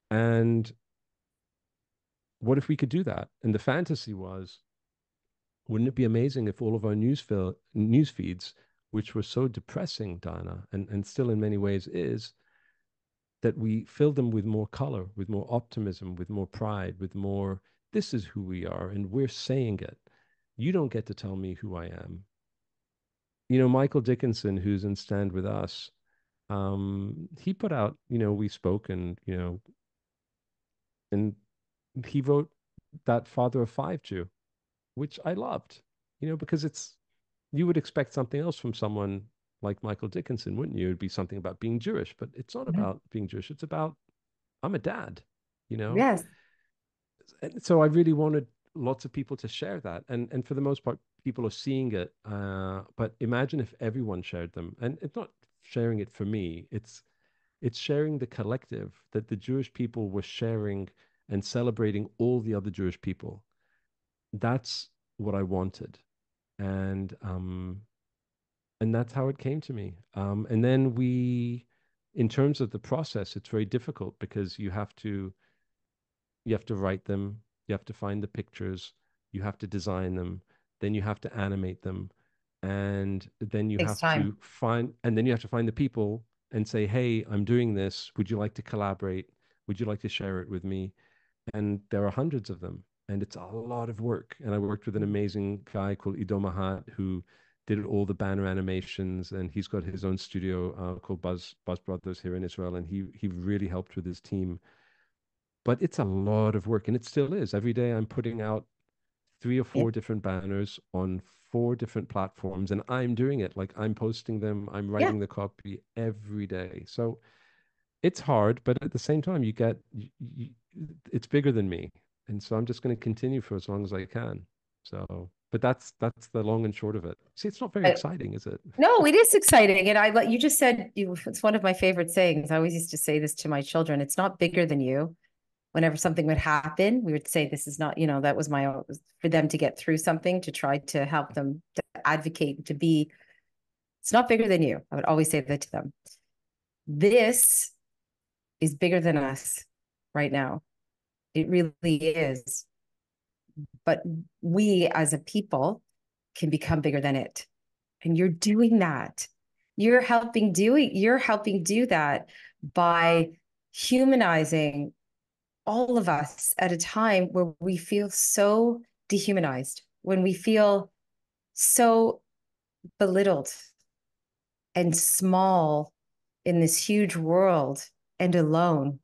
Speaker 2: And what if we could do that? And the fantasy was, wouldn't it be amazing if all of our news feeds, which were so depressing, Dana, and still in many ways is, that we fill them with more color, with more optimism, with more pride, with more, this is who we are, and we're saying it. You don't get to tell me who I am. You know, Michael Dickinson, who's in Stand With Us, he put out, you know, we spoke and, you know, and he wrote that Father of Five Jew, which I loved, you know, because it's, you would expect something else from someone like Michael Dickinson, wouldn't you? It'd be something about being Jewish, but it's not
Speaker 1: Mhm.
Speaker 2: about being Jewish. It's about, I'm a dad, you know?
Speaker 1: Yes.
Speaker 2: And so I really wanted lots of people to share that. And for the most part, people are seeing it. But imagine if everyone shared them. And it's not sharing it for me, it's sharing the collective that the Jewish people were sharing and celebrating all the other Jewish people. That's what I wanted. And and that's how it came to me. And then we, in terms of the process, it's very difficult because you have to write them, you have to find the pictures, you have to design them, then you have to animate them, and then you
Speaker 1: Takes
Speaker 2: have
Speaker 1: time.
Speaker 2: to find, and then you have to find the people and say, hey, I'm doing this. Would you like to collaborate? Would you like to share it with me? And there are hundreds of them, and it's a lot of work. And I worked with an amazing guy called Ido Mahat who did all the banner animations, and he's got his own studio called Buzz Brothers here in Israel, and he really helped with his team. But it's a lot of work, and it still is. Every day I'm putting out three or
Speaker 1: Yeah.
Speaker 2: four different banners on four different platforms, and I'm doing it. Like I'm posting them, I'm
Speaker 1: Yeah.
Speaker 2: writing the copy every day. So it's hard, but at the same time, you get it's bigger than me. And so I'm just going to continue for as long as I can. So, but that's the long and short of it. See, it's not very
Speaker 1: I,
Speaker 2: exciting, is it?
Speaker 1: no, it is exciting. And I let you just said it's one of my favorite sayings. I always used to say this to my children. It's not bigger than you. Whenever something would happen, we would say, this is not, that was for them to get through something, to try to help them to advocate, to be, it's not bigger than you. I would always say that to them. This is bigger than us right now. It really is. But we as a people can become bigger than it. And you're doing that. You're helping do that by humanizing all of us at a time where we feel so dehumanized, when we feel so belittled and small in this huge world and alone,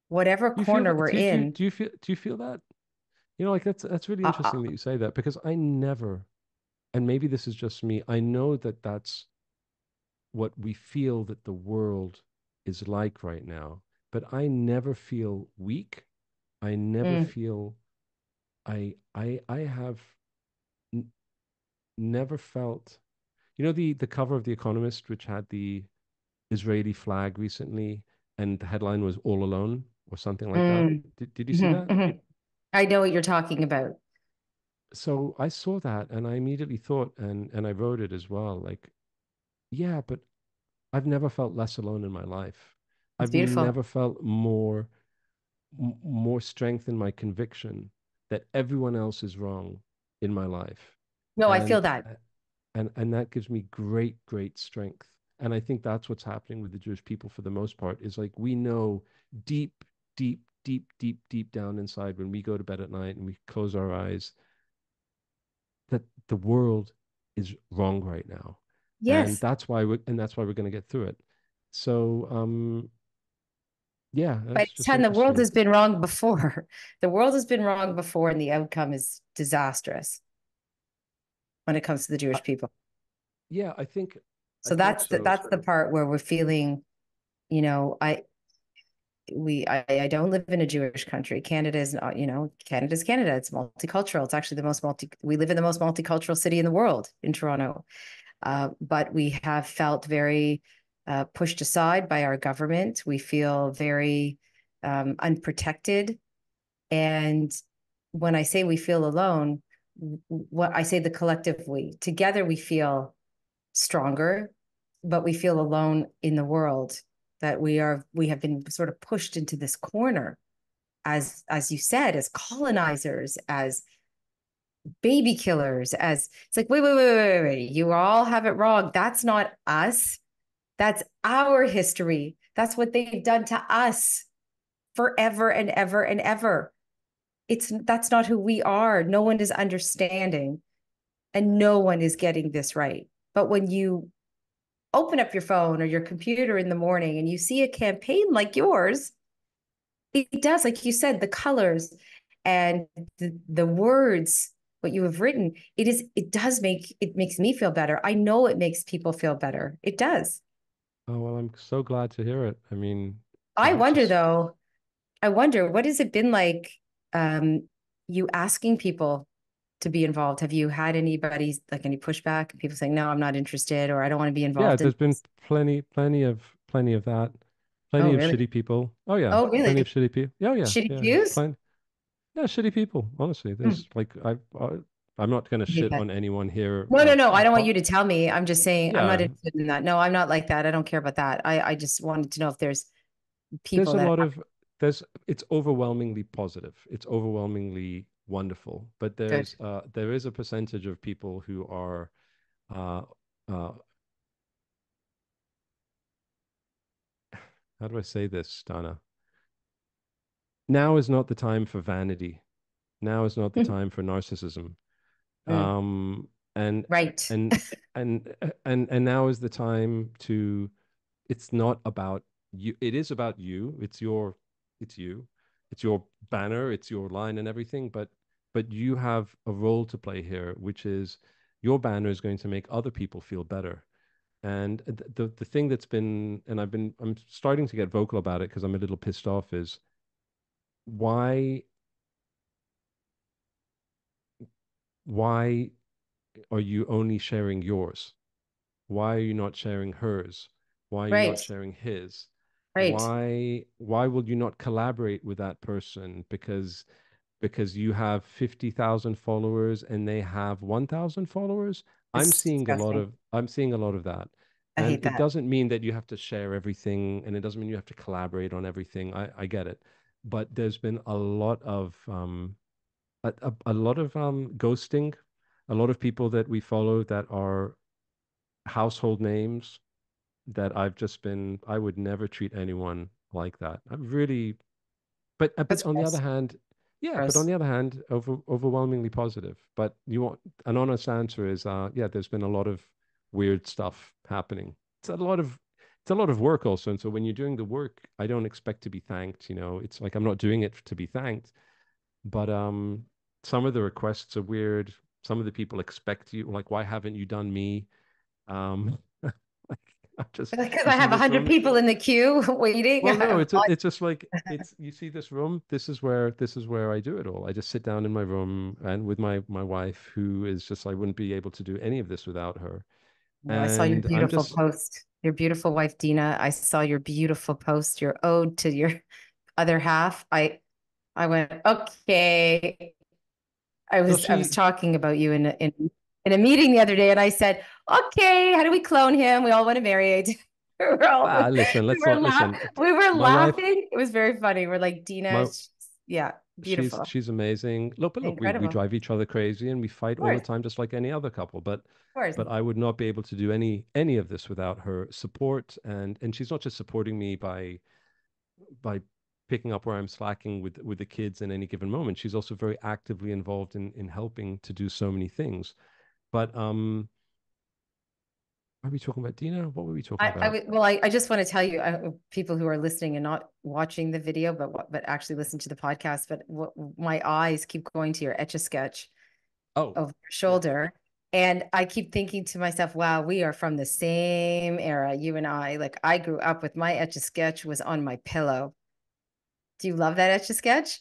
Speaker 1: whatever
Speaker 2: Do you feel
Speaker 1: corner
Speaker 2: that?
Speaker 1: we're in.
Speaker 2: Do you feel that? You know, like that's really
Speaker 1: Uh,
Speaker 2: interesting that you say that because I never, and maybe this is just me, I know that that's what we feel that the world is like right now, but I never feel weak. I never
Speaker 1: mm,
Speaker 2: feel I have n never felt, you know, the cover of The Economist, which had the Israeli flag recently, and the headline was "All Alone" or something like that.
Speaker 1: mm,
Speaker 2: Did you see
Speaker 1: mhm,
Speaker 2: that?
Speaker 1: mhm. I know what you're talking about.
Speaker 2: So I saw that and I immediately thought, and I wrote it as well, like, yeah, but I've never felt less alone in my life.
Speaker 1: It's
Speaker 2: I've
Speaker 1: beautiful.
Speaker 2: never felt more strength in my conviction that everyone else is wrong in my life.
Speaker 1: No, I feel
Speaker 2: And
Speaker 1: that.
Speaker 2: and that gives me great strength. And I think that's what's happening with the Jewish people for the most part is like we know deep, deep down inside when we go to bed at night and we close our eyes that the world is wrong right now. And
Speaker 1: Yes.
Speaker 2: that's why we're going to get through it. So yeah,
Speaker 1: But
Speaker 2: that's just
Speaker 1: ton, the world
Speaker 2: interesting.
Speaker 1: has been wrong before. The world has been wrong before, and the outcome is disastrous when it comes to the
Speaker 2: I,
Speaker 1: Jewish people.
Speaker 2: yeah, I
Speaker 1: So
Speaker 2: think
Speaker 1: that's
Speaker 2: so.
Speaker 1: that's the part where we're feeling, you know, I don't live in a Jewish country. Canada is not, Canada's Canada. It's multicultural. It's actually we live in the most multicultural city in the world, in Toronto. But we have felt very pushed aside by our government. We feel very unprotected. And when I say we feel alone, what I say the collective we, together we feel stronger, but we feel alone in the world, that we have been sort of pushed into this corner, as you said, as colonizers, as baby killers, as it's like, wait, you all have it wrong. That's not us. That's our history. That's what they've done to us forever and ever and ever. That's not who we are. No one is understanding, and no one is getting this right. But when you open up your phone or your computer in the morning and you see a campaign like yours, it does, like you said, the colors and the words, what you have written, it makes me feel better. I know it makes people feel better. It does.
Speaker 2: Oh, well, I'm so glad to hear it. I mean,
Speaker 1: I
Speaker 2: it
Speaker 1: wonder
Speaker 2: just,
Speaker 1: though, I wonder what has it been like, um, you asking people to be involved? Have you had anybody, like, any pushback? People saying, no, I'm not interested, or I don't want to be
Speaker 2: yeah,
Speaker 1: involved in
Speaker 2: there's been
Speaker 1: this?
Speaker 2: plenty of that,
Speaker 1: Oh,
Speaker 2: plenty of
Speaker 1: really?
Speaker 2: shitty people. Oh yeah,
Speaker 1: Oh,
Speaker 2: plenty of
Speaker 1: really?
Speaker 2: shitty people. Oh yeah,
Speaker 1: Shitty
Speaker 2: yeah,
Speaker 1: Jews?
Speaker 2: plenty. Yeah, shitty people. Honestly,
Speaker 1: Hmm.
Speaker 2: there's like I'm not gonna shit
Speaker 1: Yeah.
Speaker 2: on anyone here.
Speaker 1: No, no, no. I don't want you to tell me. I'm just saying I'm not
Speaker 2: Yeah,
Speaker 1: interested in that. No, I'm not like that. I don't care about that. I just wanted to know if there's
Speaker 2: there's
Speaker 1: people
Speaker 2: a
Speaker 1: that
Speaker 2: lot
Speaker 1: have
Speaker 2: of there's it's overwhelmingly positive. It's overwhelmingly wonderful, but
Speaker 1: good.
Speaker 2: there is a percentage of people who are uh uh how do I say this, Dana? Now is not the time for vanity. Now is not the time for narcissism.
Speaker 1: Mm,
Speaker 2: Um, and
Speaker 1: right.
Speaker 2: and and now is the time to. It's not about you. It is about you. It's you. It's your banner. It's your line and everything. But you have a role to play here, which is your banner is going to make other people feel better. And the thing that's been, and I'm starting to get vocal about it because I'm a little pissed off, is why why are you only sharing yours? Why are you not sharing hers? Why are you not
Speaker 1: Right.
Speaker 2: sharing his?
Speaker 1: Right.
Speaker 2: Why will you not collaborate with that person because you have 50,000 followers and they have 1,000 followers?
Speaker 1: It's disgusting.
Speaker 2: I'm seeing a lot of that.
Speaker 1: I
Speaker 2: And
Speaker 1: hate
Speaker 2: it
Speaker 1: that.
Speaker 2: doesn't mean that you have to share everything, and it doesn't mean you have to collaborate on everything. I get it. But there's been a lot of ghosting, a lot of people that we follow that are household names that I would never treat anyone like that. I'm really, but
Speaker 1: That's
Speaker 2: on the other
Speaker 1: gross.
Speaker 2: hand, yeah, but on
Speaker 1: Gross.
Speaker 2: the other hand, overwhelmingly positive. But you want an honest answer is, yeah, there's been a lot of weird stuff happening. It's a lot of work also. And so when you're doing the work, I don't expect to be thanked. It's like I'm not doing it to be thanked. But some of the requests are weird. Some of the people expect you, like, why haven't you done me? Like, I just
Speaker 1: Because
Speaker 2: you
Speaker 1: I
Speaker 2: see
Speaker 1: have a
Speaker 2: this
Speaker 1: hundred
Speaker 2: room.
Speaker 1: people in the queue waiting.
Speaker 2: Well, no,
Speaker 1: I'm like,
Speaker 2: it's just like it's you see this room. This is where I do it all. I just sit down in my room and with my wife, who is just I wouldn't be able to do any of this without her.
Speaker 1: I saw your
Speaker 2: And I'm
Speaker 1: beautiful
Speaker 2: just
Speaker 1: post. Your beautiful wife, Dina. I saw your beautiful post, your ode to your other half. I went, okay.
Speaker 2: so
Speaker 1: I was
Speaker 2: she
Speaker 1: talking about you in a meeting the other day, and I said, okay, how do we clone him? We all want to marry.
Speaker 2: listen, let's not listen.
Speaker 1: We were
Speaker 2: My wife,
Speaker 1: laughing. It was very funny. We're like, Dina,
Speaker 2: my
Speaker 1: yeah,
Speaker 2: she's
Speaker 1: beautiful,
Speaker 2: she's amazing. Look, we
Speaker 1: incredible. Of
Speaker 2: drive each other crazy and we fight all the
Speaker 1: course,
Speaker 2: time, just like any other couple. But
Speaker 1: of course.
Speaker 2: but I would not be able to do any of this without her support. And she's not just supporting me by picking up where I'm slacking with the kids in any given moment. She's also very actively involved in helping to do so many things. But are we talking about Dina? What were we talking
Speaker 1: I
Speaker 2: about?
Speaker 1: would, well, I just want to tell you, people who are listening and not watching the video, but actually listen to the podcast. But my eyes keep going to your Etch a Sketch
Speaker 2: Oh,
Speaker 1: over your
Speaker 2: yeah.
Speaker 1: shoulder, and I keep thinking to myself, "Wow, we are from the same era, you and I." Like I grew up with my Etch a Sketch was on my pillow. Do you love that Etch a Sketch?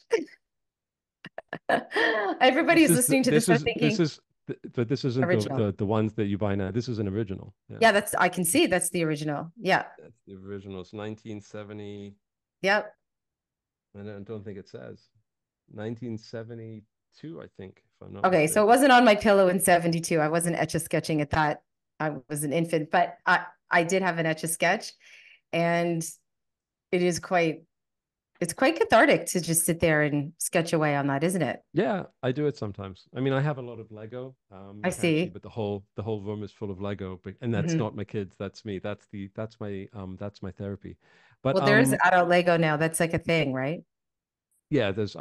Speaker 1: Everybody
Speaker 2: This
Speaker 1: who's
Speaker 2: is
Speaker 1: listening to this are thinking
Speaker 2: but this isn't
Speaker 1: original.
Speaker 2: the ones that you buy now. This is an original. Yeah.
Speaker 1: Yeah, that's I can see that's the original. Yeah.
Speaker 2: That's the original. It's 1970.
Speaker 1: Yep.
Speaker 2: I don't think it says 1972, I think, if I'm not
Speaker 1: Okay, so it
Speaker 2: mistaken.
Speaker 1: wasn't on my pillow in 72. I wasn't etch a sketching at that. I was an infant, but I did have an etch a sketch, and it is it's quite cathartic to just sit there and sketch away on that, isn't it?
Speaker 2: Yeah, I do it sometimes. I mean, I have a lot of Lego.
Speaker 1: I
Speaker 2: You can't see,
Speaker 1: see.
Speaker 2: but the whole room is full of Lego. And that's
Speaker 1: Mhm.
Speaker 2: not my kids. That's me. That's my therapy. But
Speaker 1: Well, there's adult Lego now. That's like a thing, right?
Speaker 2: yeah, there's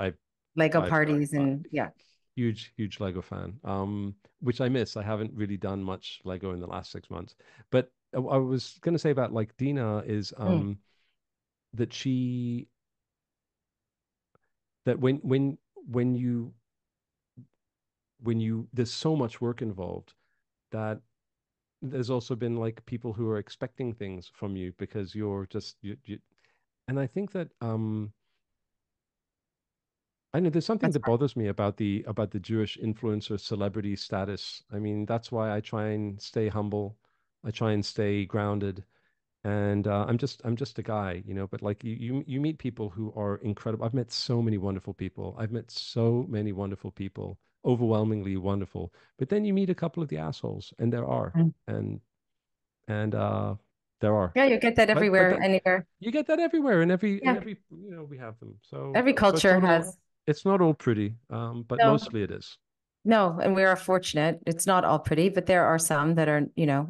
Speaker 1: Lego
Speaker 2: I've
Speaker 1: parties
Speaker 2: I,
Speaker 1: and yeah.
Speaker 2: huge Lego fan. Which I miss. I haven't really done much Lego in the last 6 months. But I was gonna say about like Dina is
Speaker 1: Mm.
Speaker 2: that she that when you there's so much work involved that there's also been like people who are expecting things from you because you're just you and I think that I know there's something
Speaker 1: That's
Speaker 2: that bothers me about the Jewish influencer celebrity status. I mean, that's why I try and stay humble. I try and stay grounded. And I'm just a guy, but like you meet people who are incredible. I've met so many wonderful people. I've met so many wonderful people, overwhelmingly wonderful. But then you meet a couple of the assholes, and there are.
Speaker 1: fun.
Speaker 2: And there are.
Speaker 1: Yeah, you get that
Speaker 2: But
Speaker 1: everywhere,
Speaker 2: that
Speaker 1: anywhere.
Speaker 2: you get that everywhere, and
Speaker 1: Yeah,
Speaker 2: every we have them.
Speaker 1: every
Speaker 2: So
Speaker 1: culture has.
Speaker 2: it's not all pretty, but
Speaker 1: No,
Speaker 2: mostly it is.
Speaker 1: no, and we are fortunate. It's not all pretty, but there are some that are,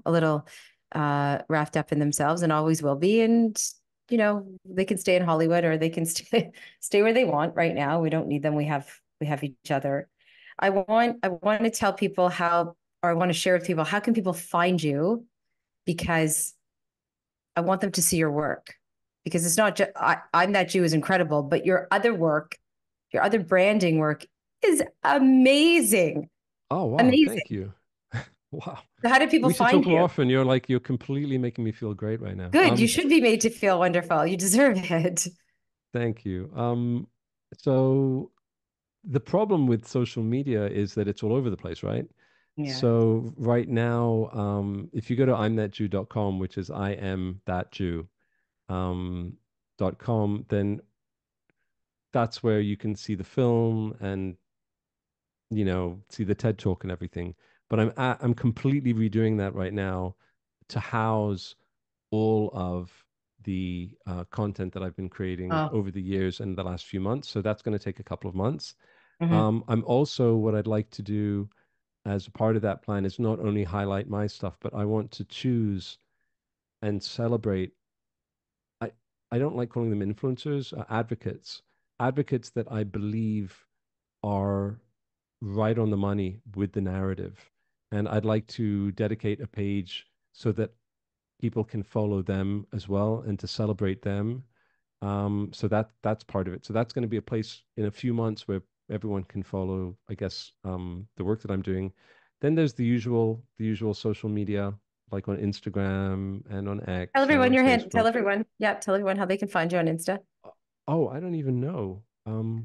Speaker 1: a little wrapped up in themselves and always will be. And, they can stay in Hollywood or they can stay where they want right now. We don't need them. We have each other. I want to tell people or I want to share with people, how can people find you? Because I want them to see your work. Because it's not just I'm That Jew is incredible, but your other work, your other branding work is amazing.
Speaker 2: Oh wow,
Speaker 1: Amazing.
Speaker 2: thank you. Wow.
Speaker 1: So how do people
Speaker 2: We should
Speaker 1: find
Speaker 2: talk more
Speaker 1: you?
Speaker 2: often. You're completely making me feel great right now.
Speaker 1: Good. You should be made to feel wonderful. You deserve it.
Speaker 2: Thank you. So the problem with social media is that it's all over the place, right?
Speaker 1: Yeah.
Speaker 2: So right now, if you go to imthatjew.com, which is I am that Jew, .com, then that's where you can see the film and see the TED talk and everything. But I'm completely redoing that right now to house all of the content that I've been creating
Speaker 1: Oh.
Speaker 2: over the years and the last few months. So that's going to take a couple of months.
Speaker 1: Hmm.
Speaker 2: I'm also, what I'd like to do as a part of that plan is not only highlight my stuff, but I want to choose and celebrate. I, I don't like calling them influencers, advocates that I believe are right on the money with the narrative. And I'd like to dedicate a page so that people can follow them as well and to celebrate them. So that's part of it. So that's going to be a place in a few months where everyone can follow, I guess, the work that I'm doing. Then there's the usual social media, like on Instagram and on
Speaker 1: Tell
Speaker 2: X and
Speaker 1: everyone
Speaker 2: on
Speaker 1: your hand. Tell
Speaker 2: Facebook.
Speaker 1: everyone. Yeah. Tell everyone how they can find you on Insta.
Speaker 2: Oh, I don't even know.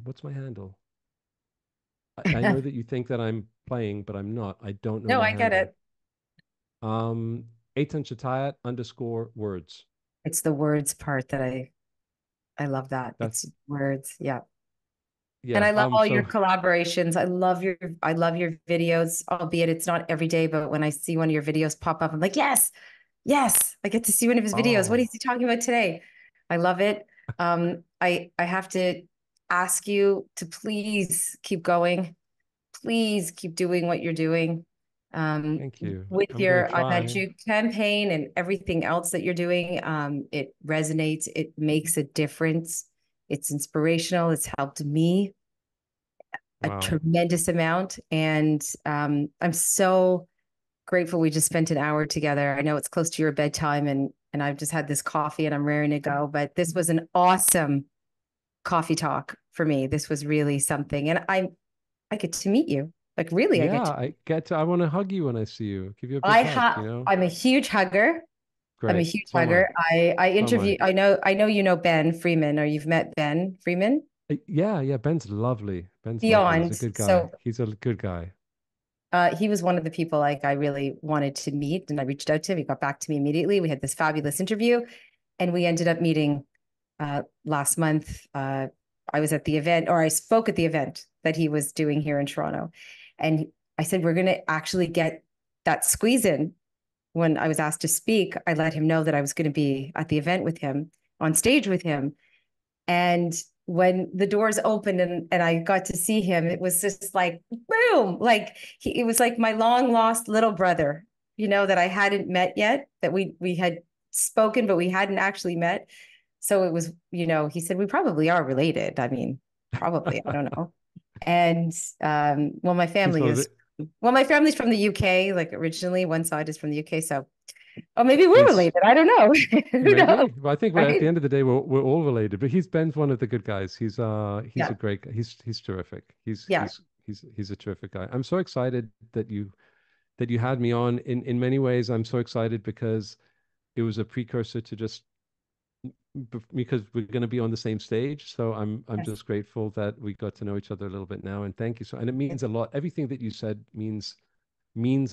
Speaker 2: What's my handle? I know that you think that I'm playing, but I'm not. I don't know
Speaker 1: No,
Speaker 2: my
Speaker 1: I get
Speaker 2: handle.
Speaker 1: it.
Speaker 2: Eitan Shatayat underscore words.
Speaker 1: It's the words part that I love that.
Speaker 2: That's
Speaker 1: It's words. Yeah. And
Speaker 2: yeah.
Speaker 1: I love all your
Speaker 2: So
Speaker 1: collaborations. I love your videos, albeit it's not every day, but when I see one of your videos pop up, I'm like, yes, yes, I get to see one of his videos. What is
Speaker 2: oh,
Speaker 1: he talking about today? I love it. I have to ask you to please keep going. Please keep doing what you're doing. Um,
Speaker 2: thank you.
Speaker 1: with
Speaker 2: I'm gonna
Speaker 1: your I Met
Speaker 2: try.
Speaker 1: You campaign and everything else that you're doing. It resonates, it makes a difference. It's inspirational. It's helped me a
Speaker 2: Wow.
Speaker 1: tremendous amount. And I'm so grateful we just spent an hour together. I know it's close to your bedtime and I've just had this coffee and I'm raring to go, but this was an awesome coffee talk for me. This was really something. And I get to meet you. Like really, I get
Speaker 2: Yeah,
Speaker 1: to
Speaker 2: I want to hug you when I see you. Give you a big
Speaker 1: I
Speaker 2: hug,
Speaker 1: have I'm a huge hugger. I'm a
Speaker 2: Great.
Speaker 1: huge
Speaker 2: So am I.
Speaker 1: hugger. I
Speaker 2: So am I.
Speaker 1: interview I know you know Ben Freeman or you've met Ben Freeman
Speaker 2: Yeah, yeah. Ben's lovely. Ben's lovely. He's a
Speaker 1: beyond.
Speaker 2: good guy.
Speaker 1: So
Speaker 2: He's a good guy.
Speaker 1: he was one of the people like I really wanted to meet, and I reached out to him. He got back to me immediately. We had this fabulous interview, and we ended up meeting last month. I was at the event, or I spoke at the event that he was doing here in Toronto, and I said we're going to actually get that squeeze in. When I was asked to speak, I let him know that I was going to be at the event with him, on stage with him, and when the doors opened and I got to see him, it was just like boom, like it was like my long lost little brother, that I hadn't met yet, that we had spoken, but we hadn't actually met. So it was, he said we probably are related. I mean, probably, I don't know. And well, my
Speaker 2: He's
Speaker 1: family
Speaker 2: one of
Speaker 1: is
Speaker 2: the
Speaker 1: well, my family's from the UK, like originally, one side is from the UK. So, oh, maybe we're
Speaker 2: he's
Speaker 1: related. I don't know. Who knows,
Speaker 2: maybe. Well, I think at the
Speaker 1: right?
Speaker 2: end of the day we're all related. But Ben's one of the good guys. He's a
Speaker 1: Yeah,
Speaker 2: great guy. He's terrific.
Speaker 1: yeah.
Speaker 2: He's a terrific guy. I'm so excited that you had me on. In many ways, I'm so excited because it was a precursor to just because we're going to be on the same stage. So I'm
Speaker 1: Yes.
Speaker 2: just grateful that we got to know each other a little bit now. And thank you so. And it means a lot. Everything that you said means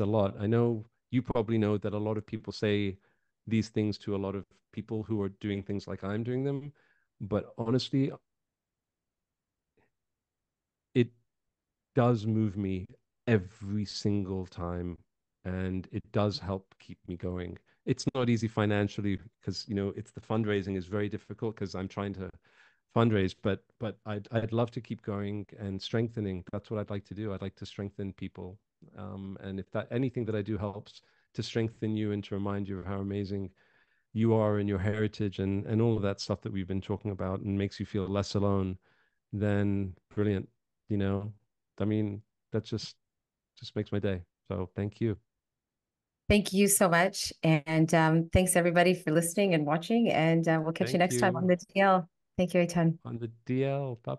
Speaker 2: a lot. I know you probably know that a lot of people say these things to a lot of people who are doing things like I'm doing them. But honestly, it does move me every single time, and it does help keep me going. It's not easy financially because it's the fundraising is very difficult because I'm trying to fundraise, but I'd love to keep going and strengthening. That's what I'd like to do. I'd like to strengthen people, and if that anything that I do helps to strengthen you and to remind you of how amazing you are and your heritage and all of that stuff that we've been talking about and makes you feel less alone, then brilliant. You know, I mean, that just makes my day. So thank you.
Speaker 1: Thank you so much. And thanks everybody for listening and watching. And we'll catch you
Speaker 2: Thank
Speaker 1: next time on
Speaker 2: you
Speaker 1: the DL. Thank you, Aitan.
Speaker 2: on the DL. Bye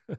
Speaker 2: bye.